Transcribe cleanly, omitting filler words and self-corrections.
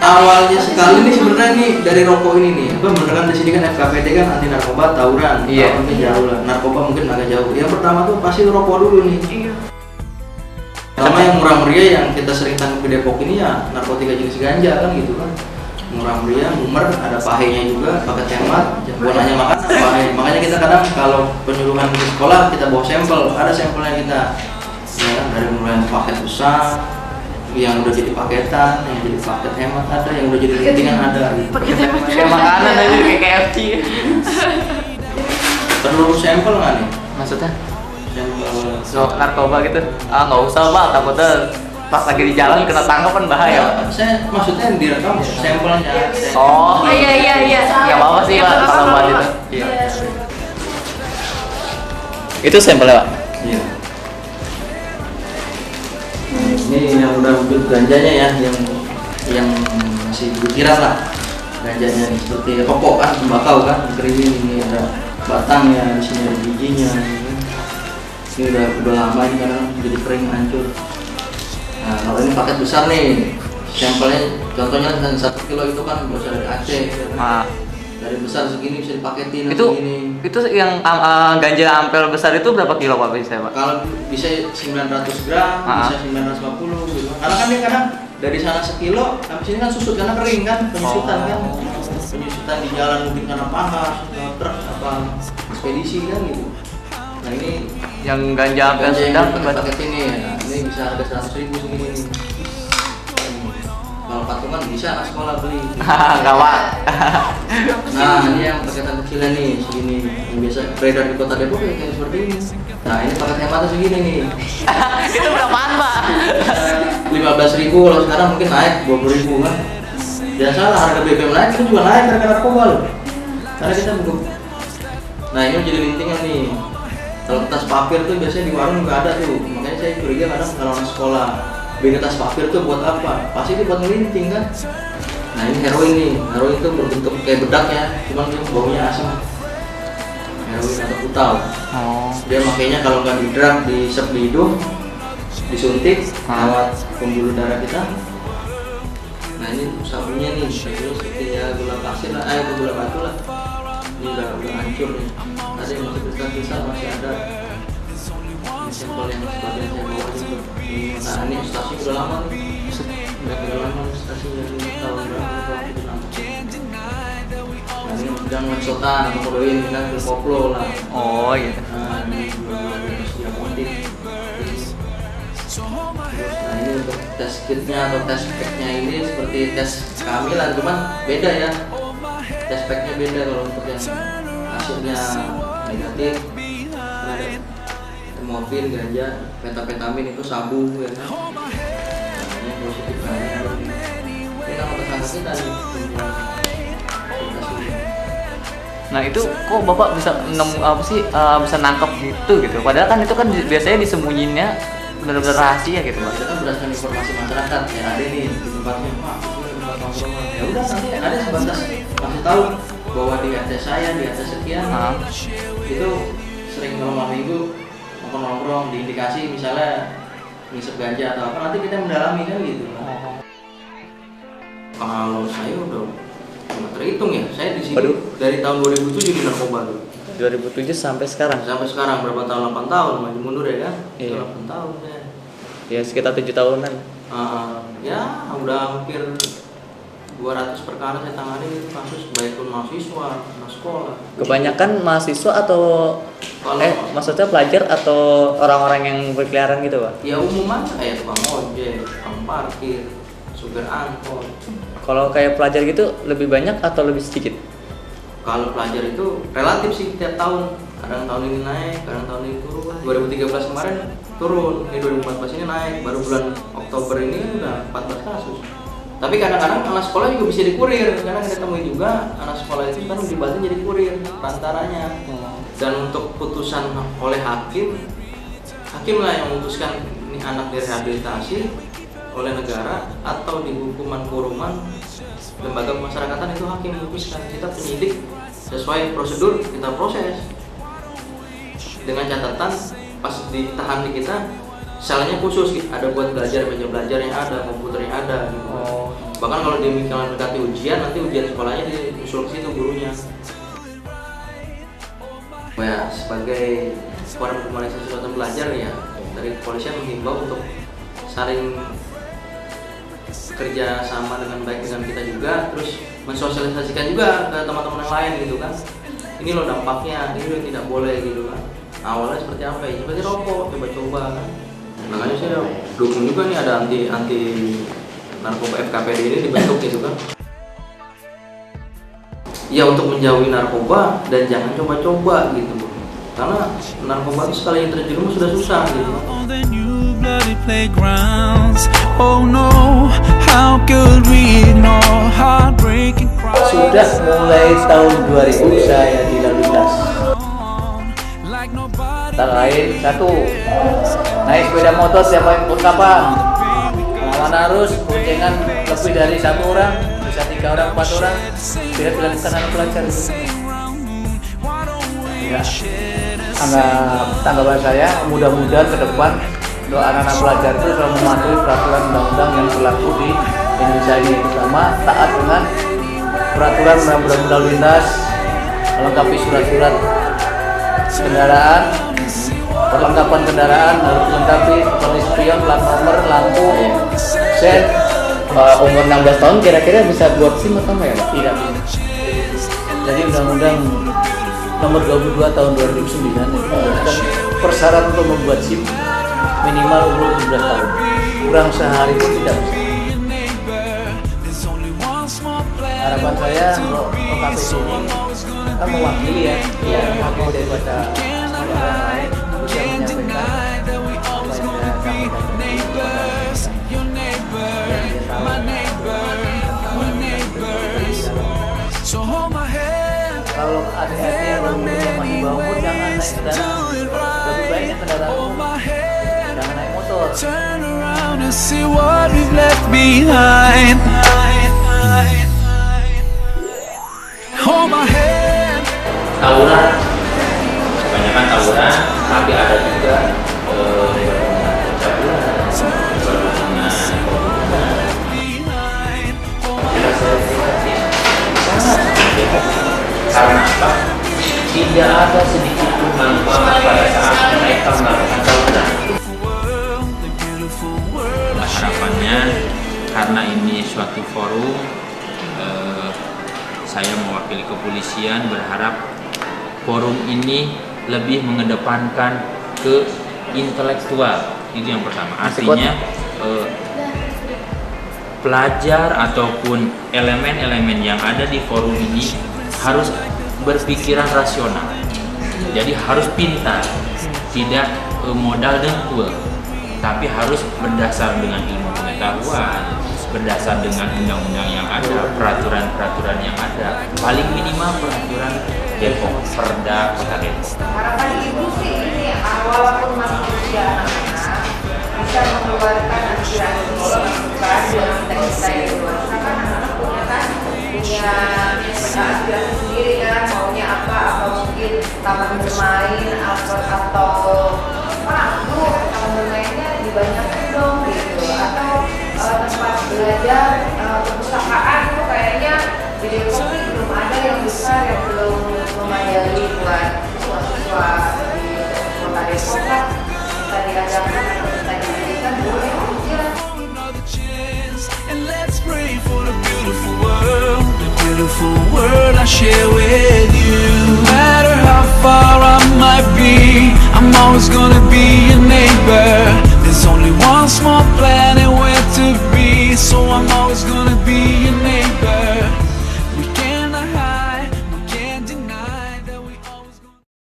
awalnya sekali nih sebenarnya nih dari rokok ini nih. Apa bener kan di sini kan FKPD kan anti narkoba tawuran. Iya. Mungkin jauh lah. Narkoba mungkin agak jauh. Yang pertama tuh pasti rokok dulu nih. Iya. Sama yang murah meriah yang kita sering tangkap di Depok ini ya narkotika jenis ganja kan gitu kan. Murah meriah, mumer, ada pahenya juga, paket hemat, bukan hanya makan, pahe. Makanya kita kadang kalau penyuluhan di sekolah kita bawa sampel, ada sampelnya kita, ya kan, dari mulai paket besar, yang udah jadi paketan, yang jadi paket hemat ada, yang udah jadi rintingan ada. Paket hemat. Kayak makanan aja kayak KFC. Perlu sampel nggak nih? Maksudnya? Sampel. So, narkoba gitu? Ah nggak usah Pak, takutnya pas lagi di jalan kena tangkap kan bahaya. Saya maksudnya direkam sampelnya. Oh Iya. nggak apa-apa sih Iya, Pak nggak kalau apa-apa. buat itu. Iya. Itu sampelnya Pak? Iya. Ini yang udah wujud ganjanya ya, yang masih butiran lah ganjanya nih, seperti rokok kan, tembakau kan, kering ini ada batangnya, di sini ada bijinya. Ini udah lama ini karena jadi kering hancur. Nah kalau ini paket besar nih, sampelnya contohnya kan 1 kilo itu kan berasal dari Aceh. Ah. Dari besar segini bisa dipaketin Itu segini. itu yang ganja ampel besar itu berapa kilo Pak bisa Pak? Kalau bisa 900 gram, Ah. bisa 950 gitu. Karena kan dia kadang dari sana sekilo, habis ini kan susut karena kering kan, penyusutan kan. Penyusutan di jalan mungkin karena panas, atau truk apa ekspedisi kan gitu. Nah ini Yang ganja ampel ganja yang sedang paket ini, nah, ini bisa harga 100.000 segini nih. Kalau patungan bisa anak sekolah beli. Enggak Pak. Nah ini yang paketan kecilnya nih segini, yang biasa beredar di kota Depok ya, kayak seperti ini. Nah ini paket hematnya segini nih. Itu berapaan Pak? 15.000 kalau sekarang mungkin naik 20.000 kan. Biasalah harga BBM naik itu juga naik harga narkoba loh. Karena kita belum. Nah ini jadi lintingan nih. Kalau kertas papir tuh biasanya di warung nggak ada tuh. Makanya saya curiga kadang kalau anak sekolah beli kertas papir tuh buat apa? Pasti dia buat ngelinting kan. Nah ini heroin nih. Heroin itu berbentuk kayak bedak ya, cuman dia baunya asam. Heroin atau kutal. Oh. Dia makanya kalau nggak di drug, diisep di hidung, disuntik lewat pembuluh darah kita. Nah ini sabunnya nih, sabunnya seperti ya gula pasir lah, gula batu lah. Ini udah hancur nih. Ada yang masih kristal-kristal masih ada. Ini sampel yang sebagian saya bawa juga. Nah ini stasi udah lama nih. Udah lama stasi dari tahun berapa? Nah ini sedang ngeksotan atau kodoin dengan koplo lah. Oh gitu. Nah ini harus diapotik. Nah ini untuk tes kitnya atau tes packnya ini seperti tes kehamilan, cuman beda ya. Tes packnya beda kalau untuk yang hasilnya negatif, ada morfin, ganja, metapetamin itu sabu ya kan. Nah, ini positif ini nama tersangka kita nih. Nah itu kok Bapak bisa nemu apa sih bisa nangkep gitu. Padahal kan itu kan biasanya disembunyiinnya benar-benar rahasia gitu Pak. Kita kan berdasarkan informasi masyarakat ya, ada nih di tempatnya Pak, di tempat nongkrongan. Ya udah nanti ada sebatas kasih tahu bahwa di RT saya di RT sekian itu sering kalau malam minggu nongkrong diindikasi misalnya ngisep ganja atau apa, nanti kita mendalami kan gitu. Kalau saya udah nggak terhitung ya, saya di sini dari tahun 2007 di narkoba tuh. 2007 sampai sekarang. Sampai sekarang berapa tahun? 8 tahun maju mundur ya kan? Iya. 8 tahun ya. Ya sekitar 7 tahunan. Ya udah hampir 200 perkara saya tangani itu kasus, baik pun mahasiswa, anak sekolah. Kebanyakan mahasiswa atau maksudnya pelajar atau orang-orang yang berkeliaran gitu Pak? Ya umum aja kayak tukang ojek, tukang parkir, supir angkot. Kalau kayak pelajar gitu lebih banyak atau lebih sedikit? Kalau pelajar itu relatif sih tiap tahun. Kadang tahun ini naik, kadang tahun ini turun. 2013 kemarin turun, ini 2014 ini naik. Baru bulan Oktober ini udah 14 kasus. Tapi kadang-kadang anak sekolah juga bisa dikurir, karena kita temui juga anak sekolah itu kan dilibatkan jadi kurir perantaranya. Dan untuk putusan oleh hakim lah yang memutuskan ini anak direhabilitasi oleh negara atau dihukuman kurungan lembaga pemasyarakatan, itu hakim memutuskan. Kita penyidik sesuai prosedur kita proses dengan catatan pas ditahan di kita salahnya khusus gitu. Ada buat belajar, meja belajar yang ada, komputer yang ada gitu. Bahkan kalau dia misalnya mendekati ujian, nanti ujian sekolahnya disusul ke situ gurunya. Ya, sebagai forum komunikasi kesehatan belajar ya, dari kepolisian menghimbau untuk saling kerja sama dengan baik dengan kita juga, terus mensosialisasikan juga ke teman-teman yang lain gitu kan. Ini loh dampaknya, ini loh tidak boleh gitu kan. Awalnya seperti apa ya? Seperti rokok, coba-coba kan. Makanya saya dukung juga nih ada anti narkoba FKPD ini dibentuk gitu kan. Ya untuk menjauhi narkoba dan jangan coba-coba gitu. Karena narkoba itu sekali terjerumus sudah susah gitu. Sudah mulai tahun 2000 saya di lalu lintas. Tak lain satu, naik sepeda motor siapa yang ikut kapan, lawan arus, boncengan lebih dari 1 orang, bisa 3 orang, 4 orang, tidak dilakukan anak pelajar itu. Ya, tanggapan saya mudah-mudahan ke depan untuk anak-anak pelajar itu selalu mematuhi peraturan undang-undang yang berlaku di Indonesia ini, terutama taat dengan peraturan undang-undang lalu lintas, melengkapi surat-surat kendaraan, perlengkapan kendaraan harus dilengkapi seperti spion, plat nomor, lampu, sen. Umur 16 tahun kira-kira bisa buat SIM atau enggak ya? Tidak bisa. Jadi undang-undang nomor 22 tahun 2009 itu menyebutkan persyarat untuk membuat SIM minimal umur 17 tahun. Kurang sehari pun tidak bisa. Harapan saya untuk KPD ini kan mewakili ya, mewakili daripada orang lain bisa menyampaikan apa yang saya sampaikan. Kalau adik-adik yang masih bawah umur jangan naik kendaraan, lebih baik naik kendaraan umum, jangan naik motor. Turn around and see what we've left behind. Hold my hand. Tawuran, kebanyakan tawuran, tapi ada juga karena apa? Tidak ada sedikit pun manfaat pada saat mereka melakukan tawuran. Harapannya, karena ini suatu forum, saya mewakili kepolisian berharap forum ini lebih mengedepankan ke intelektual. Itu yang pertama. Artinya pelajar ataupun elemen-elemen yang ada di forum ini harus berpikiran rasional. Jadi harus pintar, tidak modal dengkul, tapi harus berdasar dengan ilmu pengetahuan, berdasar dengan undang-undang yang ada, peraturan-peraturan yang ada, paling minimal peraturan Depok, Perda Kota Depok. Harapan ibu sih ini walaupun masih usia anak-anak bisa mengeluarkan aspirasi masukan dengan kita itu, karena anak-anak punya aspirasi sendiri kan, maunya apa mungkin taman bermain atau Pak Bu taman bermainnya dibanyakin dong gitu, atau tempat belajar perpustakaan itu kayaknya di Depok ini belum ada yang besar, yang belum memadai buat siswa-siswa di Kota Depok kan, kita diadakan atau kita diberikan boleh aja. Beautiful world I share with you. No matter how far I might be, I'm always gonna be your neighbor. There's only one small planet where to be, so I'm always gonna